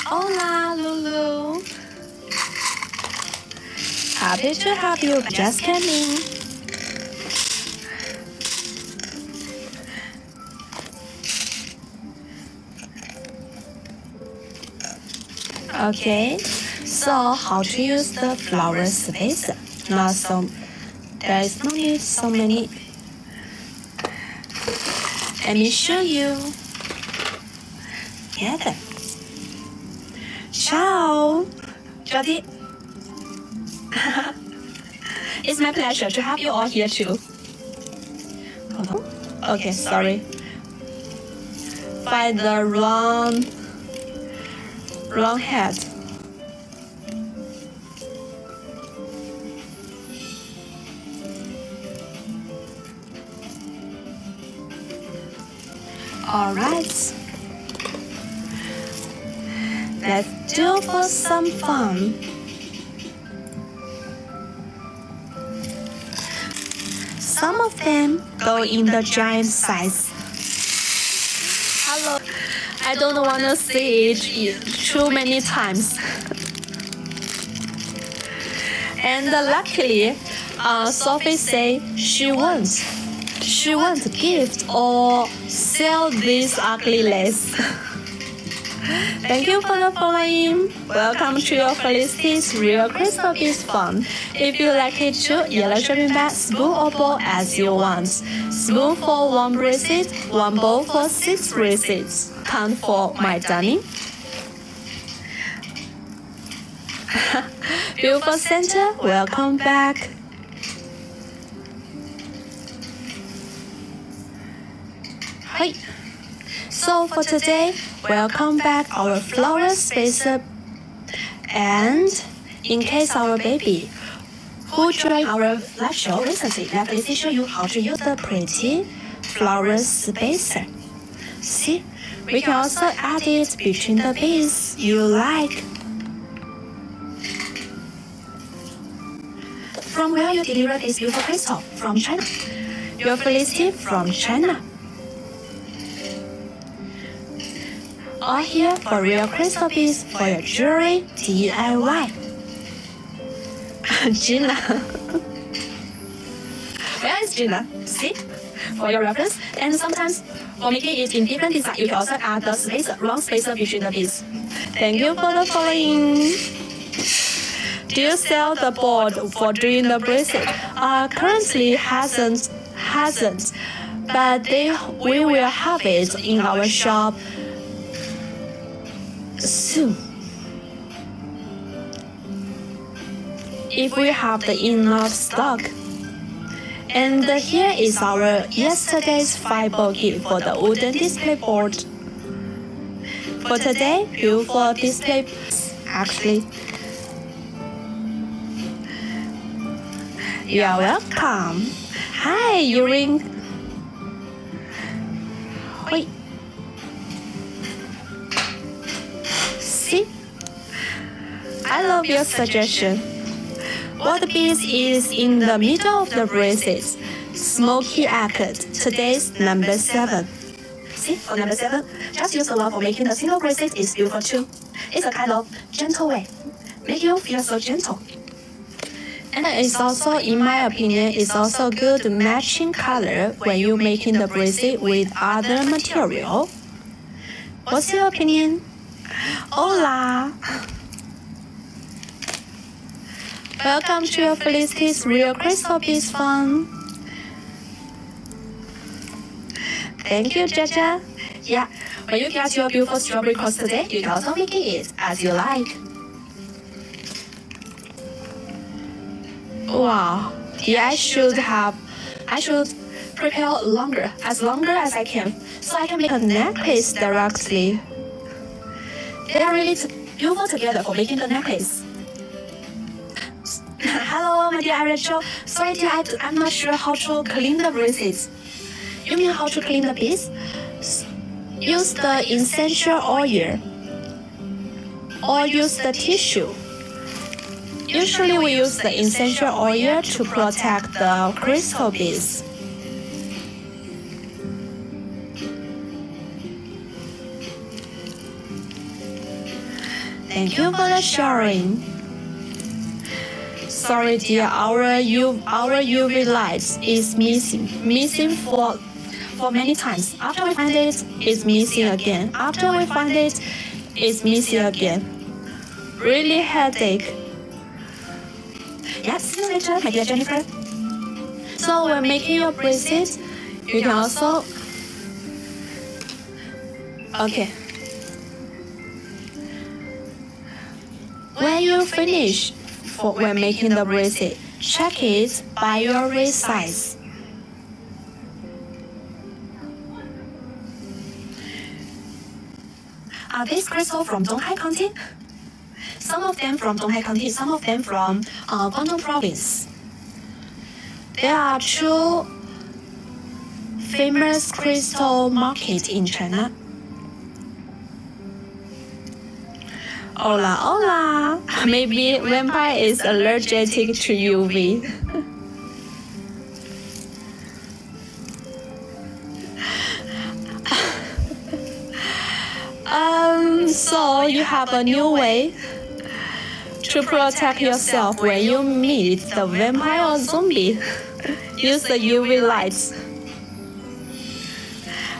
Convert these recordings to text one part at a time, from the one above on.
Hola, Lulu. Happy to have you. Just came in. Okay, so how to use the flower spacer? There is no need so many. Let me show you. Get it. Ciao, Jody. It's my pleasure to have you all here too. Hold on. Okay, sorry. Find the wrong head. Alright. Let's do for some fun. Some of them go in the giant size. Hello. I don't want to see it too many times. And luckily, Sophie said she won't gift or sell this ugly lace. Thank you for the following. Welcome to your Felicity's Real Crystal Beads Fun. If you like it too, yellow shopping bag, spoon or bowl as you want. Spoon for 1 bracelet, 1 bowl for 6 bracelets. Count for my darling. Beautiful center, welcome back. Hi. So for today, welcome back our flower spacer. And in case our baby who joined our live show recently, let me show you how to use the pretty flower spacer. See, we can also add it between the beads you like. From where you deliver this beautiful crystal? From China. Your Felicity from China. All here for real crystal beads for your jewelry DIY. Gina. Where is Gina? See? For your reference, and sometimes for making it in different design, you can also add the spacer, wrong spacer between the beads. Thank you for the following. Do you sell the board for doing the bracelet? Currently hasn't, but we will have it in our shop soon. If we have the enough stock. And here is our yesterday's fiber gift for the wooden display board. For today, beautiful display. Actually, you are welcome. Hi, Yuring. Wait. See? I love your suggestion. What beads is in the middle of the bracelets? Smoky Agate. Today's number 7. See, for number 7, just use the one for making the single bracelet is beautiful too. It's a kind of gentle way, make you feel so gentle. And it's also, in my opinion, it's also good matching color when you're making the bracelet with other material. What's your opinion? Hola! Welcome to your Felicity's Real Crystal Beads Fun. Thank you, Jaja. Yeah, when you get your beautiful strawberry cross today, you can also make it as you like. Wow, yeah, I should prepare longer as I can, so I can make a necklace directly. They are really beautiful together for making the necklace. Hello, my dear Rachel. Sorry, dear, I'm not sure how to clean the bracelets. You mean how to clean the beads? Use the essential oil or use the tissue. Usually we use the essential oil to protect the crystal beads. Thank you for the sharing. Sorry dear, our UV light is missing for many times. After we find it, it's missing again. After we find it, it's missing again. Really headache. Yeah, see you later, my dear Jennifer. So when making your bracelet, you can also when you finish when making the bracelet, check it by your wrist size. Are these crystals from Donghai County? Some of them from Donghai County, some of them from Guangdong Province. There are two famous crystal markets in China. Hola, hola. Maybe vampire is allergic to UV. So you have a new way to protect yourself when you meet the vampire or zombie. Use the UV lights.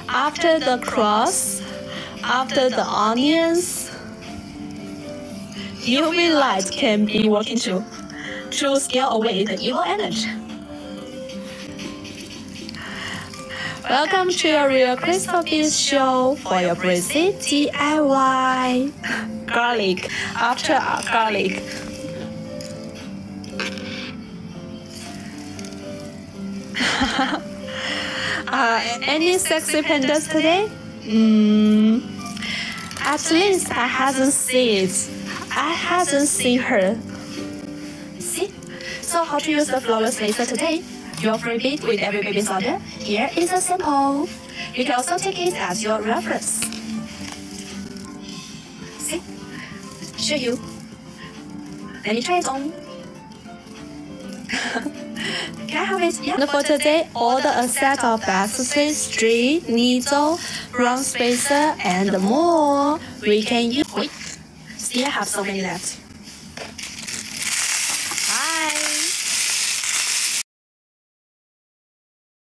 After the cross, after the onions, UV light can be working to scare away the evil energy. Welcome to your Real Crystal Beads show for your bracelet DIY. Garlic after garlic. Any sexy pandas today? At least I hasn't seen it. I hasn't seen her. See? So how to use the flawless laser today? Your free bead with every baby's order. Here is a sample. You can also take it as your reference. See? Show you. Let me try it on. Can I have it? Yeah. And for today, order a set of bracelets, string, needle, round spacer, and more. We can use. Wait, still have so many left.